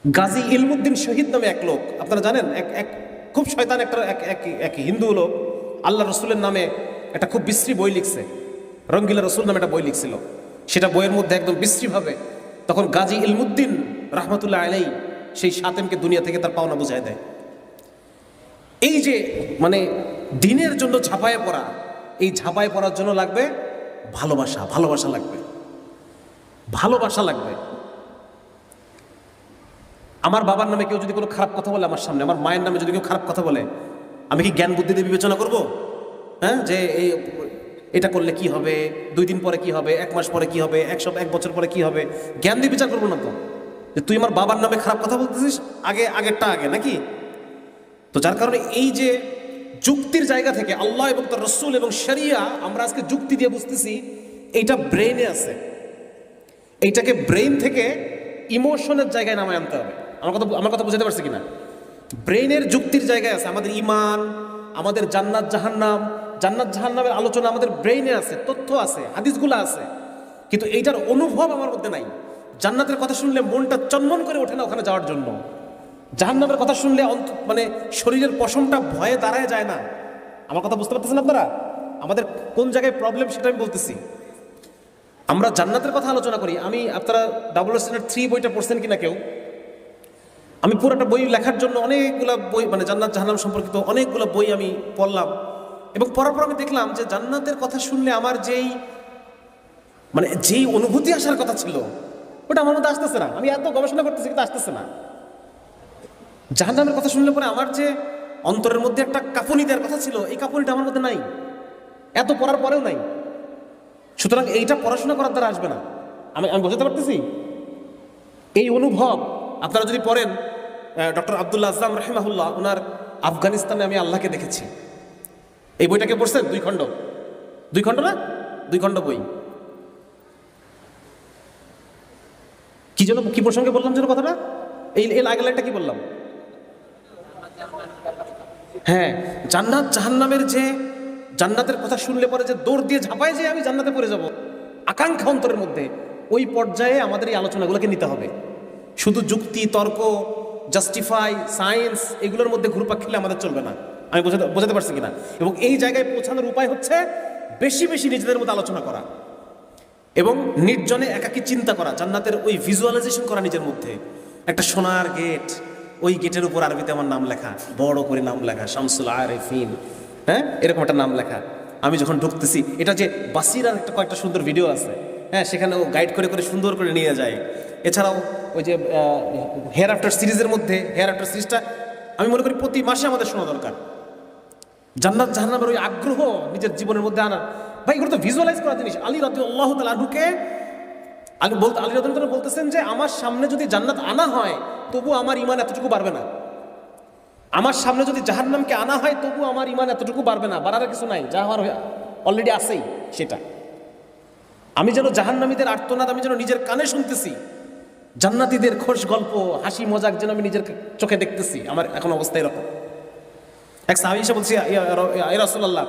গাজী ইলমুদ্দিন শহীদ নামে এক লোক, আপনারা জানেন, এক এক খুব শয়তান একটা এক হিন্দু লোক আল্লাহ রসুলের নামে একটা খুব বিশ্রী বই লিখছে। রঙ্গিলা রসুল নামে একটা বই লিখছিল। সেটা বইয়ের মধ্যে একদম বিশ্রীভাবে তখন গাজী ইলমুদ্দিন রহমতুল্লাহ আলাই সেই সাতেমকে দুনিয়া থেকে তার পাওনা বুঝায় দেয়। এই যে মানে দিনের জন্য ঝাঁপায়ে পড়া, এই ঝাঁপায়ে পড়ার জন্য লাগবে ভালোবাসা, ভালোবাসা লাগবে, ভালোবাসা লাগবে। আমার বাবার নামে কেউ যদি কোনো খারাপ কথা বলে আমার সামনে, আমার মায়ের নামে যদি কেউ খারাপ কথা বলে, আমি কি জ্ঞান বুদ্ধি দিয়ে বিবেচনা করব? হ্যাঁ, যে এটা করলে কি হবে, 2 দিন পরে কি হবে, 1 মাস পরে কি হবে, 1 বছর পরে কি হবে, জ্ঞান দিয়ে বিচার করবো না তো, যে তুই আমার বাবার নামে খারাপ কথা বলতেছিস, আগেরটা আগে নাকি? তো যার কারণে এই যে যুক্তির জায়গা থেকে আল্লাহ এবং তার রসুল এবং শরিয়া আমরা আজকে যুক্তি দিয়ে বুঝতেছি, এইটা ব্রেইনে আছে। এইটাকে ব্রেইন থেকে ইমোশনের জায়গায় নামায় আনতে হবে। আমার কথা বুঝাতে পারছি কিনা? ব্রেইনের যুক্তির জায়গায় আছে আমাদের ইমান, আমাদের জান্নাত জাহান্নামের আলোচনা আমাদের ব্রেইনে আছে, তথ্য আছে, হাদিসগুলো আছে, কিন্তু এইটার অনুভব আমার মধ্যে নাই। জান্নাতের কথা শুনলে মনটা চনমন করে ওঠে না ওখানে যাওয়ার জন্য। জাহান্নামের কথা শুনলে মানে শরীরের পশমটা ভয়ে দাঁড়ায় যায় না। আমার কথা বুঝতে পারতেছেন আপনারা? আমাদের কোন জায়গায় প্রবলেম সেটা আমি বলতেছি। আমরা জান্নাতের কথা আলোচনা করি। আপনারা 003 বইটা পড়ছেন কিনা কেউ? আমি পুরোটা বই লেখার জন্য অনেকগুলো বই, মানে জান্নাত জাহান্নাম সম্পর্কিত অনেকগুলো বই আমি পড়লাম, এবং পড়ার পর আমি দেখলাম যে জান্নাতের কথা শুনলে আমার যেই অনুভূতি আসার কথা ছিল ওটা আমার মধ্যে আসতেছে না। আমি এত গবেষণা করতেছি কিন্তু আসতেছে না। জাহান্নামের কথা শুনলে পরে আমার যে অন্তরের মধ্যে একটা কাঁপুনি দেওয়ার কথা ছিল, এই কাঁপুনিটা আমার মধ্যে নাই, এত পড়ার পরেও নাই। সুতরাং এইটা পড়াশোনা করার দ্বারা আসবে না। আমি বোঝাতে পারতেছি? এই অনুভব আপনারা যদি পড়েন, ডক্টর আব্দুল্লাহ আজম রহিমাহুল্লাহ, ওনার আফগানিস্তানে আমি আল্লাহকে দেখেছি, এই বইটাকে পড়ছেন? 2 খণ্ড না, 2 খণ্ড বই। কি প্রসঙ্গে বললাম যেন কথাটা? এই আগের লাইনটা কি বললাম? হ্যাঁ, জান্নাত জাহান্নামের যে জান্নাতের কথা শুনলে পরে যে দৌড় দিয়ে ঝাঁপায় যে আমি জান্নাতে পড়ে যাব, আকাঙ্ক্ষা অন্তরের মধ্যে, ওই পর্যায়ে আমাদের এই আলোচনাগুলোকে নিতে হবে। শুধু যুক্তি, তর্ক, জাস্টিফাই, সায়েন্স এগুলোর মধ্যে ঘুরপাক খেলে আমাদের চলবে না। আমি বোঝাতে পারছি কিনা? এবং এই জায়গায় পৌঁছানোর উপায় হচ্ছে বেশি বেশি নিজেদের মধ্যে আলোচনা করা এবং নির্জনে একাকী চিন্তা করা, জান্নাতের ওই ভিজুয়ালাইজেশন করা নিজের মধ্যে। একটা সোনার গেট, ওই গেটের উপর আরবিতে আমার নাম লেখা, বড় করে নাম লেখা, শামসুল আরেফিন, হ্যাঁ, এরকম একটা নাম লেখা। আমি যখন ঢুকতেছি, এটা যে বাসিরার কয়েকটা সুন্দর ভিডিও আছে, হ্যাঁ, সেখানে ও গাইড করে করে সুন্দর করে নিয়ে যায়। এছাড়াও ওই যে হেয়ার আফটার সিরিজের মধ্যে, হেয়ার আফটার সিরিজটা আমি মনে করি প্রতি মাসে আমাদের শোনা দরকার। জান্নাত জাহান্নামের ওই আগ্রহ নিজের জীবনের মধ্যে আনার, ভাই এগুলো তো ভিজুয়ালাইজ করা জিনিস। আলী রাদিয়াল্লাহু তাআলা আনহুকে আলী রাদিয়াল্লাহু তাআলা বলতেছেন যে আমার সামনে যদি জান্নাত আনা হয় তবু আমার ঈমান এতটুকু বাড়বে না, আমার সামনে যদি জাহান্নামকে আনা হয় তবু আমার ঈমান এতটুকু বাড়বে না, বাড়ার কিছু নাই, যা আমার অলরেডি আছেই সেটা। আমি যেন জাহান্নামীদের আর্তনাদ আমি যেন নিজের কানে শুনতেছি, জান্নাতীদের খোশ গল্প, হাসি মজাক যেন আমি নিজের চোখে দেখতেছি। আমার এখন অবস্থা এরকম। এক সাহাবী এসে বলছি, ইয়া রাসূলুল্লাহ,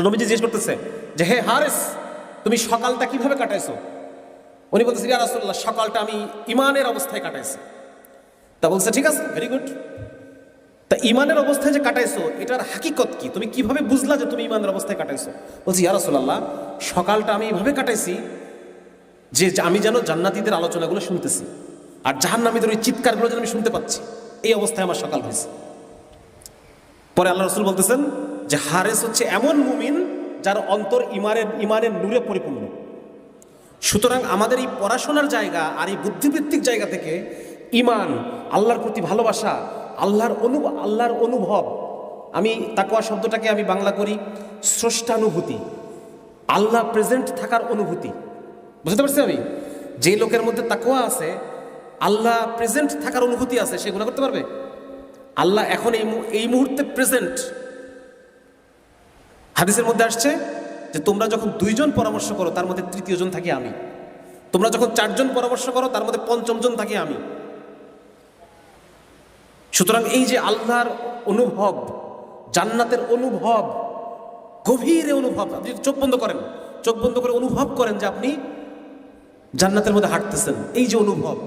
নবীজি জিজ্ঞেস করতেছে যে হে হারেস, তুমি সকালটা কিভাবে কাটাইছো? উনি বলতেছে, ইয়া রাসূলুল্লাহ, সকালটা আমি ঈমানের অবস্থায় কাটাইছি। তা বলছে, ঠিক আছে, ভেরি গুড। তা ঈমানের অবস্থায় যে কাটাইছো এটার হাকিকত কি? তুমি কিভাবে বুঝলা যে তুমি ঈমানের অবস্থায় কাটাইছো? বলছি, ইয়া রাসূলুল্লাহ, সকালটা আমি এইভাবে কাটাইছি যে আমি যেন জান্নাতীদের আলোচনাগুলো শুনতেছি আর জাহান্নামীদের ওই চিৎকারগুলো যেন আমি শুনতে পাচ্ছি, এই অবস্থায় আমার সকাল হয়েছে। পরে আল্লাহ রাসূল বলতেছেন যে হারেস হচ্ছে এমন মুমিন যার অন্তর ঈমানের নূরে পরিপূর্ণ। সুতরাং আমাদের এই পড়াশোনার জায়গা আর এই বুদ্ধিবৃত্তিক জায়গা থেকে ঈমান, আল্লাহর প্রতি ভালোবাসা, আল্লাহর অনুভব, আমি তাকওয়া শব্দটাকে আমি বাংলা করি স্রষ্টানুভূতি, আল্লাহ প্রেজেন্ট থাকার অনুভূতি। বুঝতে পারছি? আমি যে লোকের মধ্যে তাকওয়া আছে, আল্লাহ প্রেজেন্ট থাকার অনুভূতি আছে, সে গুনাহ করতে পারবে? আল্লাহ এখন এই মুহূর্তে প্রেজেন্ট। হাদিসের মধ্যে আসছে যে তোমরা যখন 2 জন পরামর্শ করো তার মধ্যে 3য় জন থাকি আমি, তোমরা যখন 4 জন পরামর্শ করো তার মধ্যে 5ম জন থাকি আমি। সুতরাং এই যে আল্লাহর অনুভব, জান্নাতের অনুভব, গভীর অনুভব, আপনি চোখ বন্ধ করে অনুভব করেন যে আপনি জান্নাতের মধ্যে হাঁটতেছেন, এই যে অনুভব,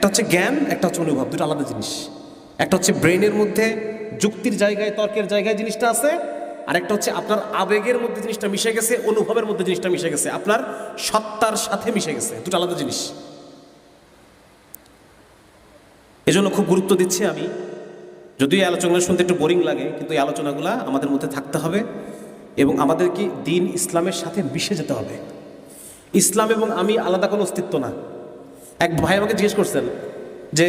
হচ্ছে জ্ঞান, একটা হচ্ছে অনুভব, দুটো আলাদা জিনিস। একটা হচ্ছে ব্রেনের মধ্যে যুক্তির জায়গায়, তর্কের জায়গায় জিনিসটা আছে, আর একটা হচ্ছে আপনার আবেগের মধ্যে জিনিসটা মিশে গেছে, অনুভবের মধ্যে জিনিসটা মিশে গেছে, আপনার সত্তার সাথে মিশে গেছে, দুটো আলাদা জিনিস। এজন্য খুব গুরুত্ব দিচ্ছি আমি, যদিও এই আলোচনা শুনতে একটু বোরিং লাগে, কিন্তু এই আলোচনাগুলো আমাদের মধ্যে থাকতে হবে এবং আমাদেরকে দিন ইসলামের সাথে মিশে যেতে হবে। ইসলাম এবং আমি আলাদা কোনো অস্তিত্ব না। এক ভাই আমাকে জিজ্ঞেস করছেন যে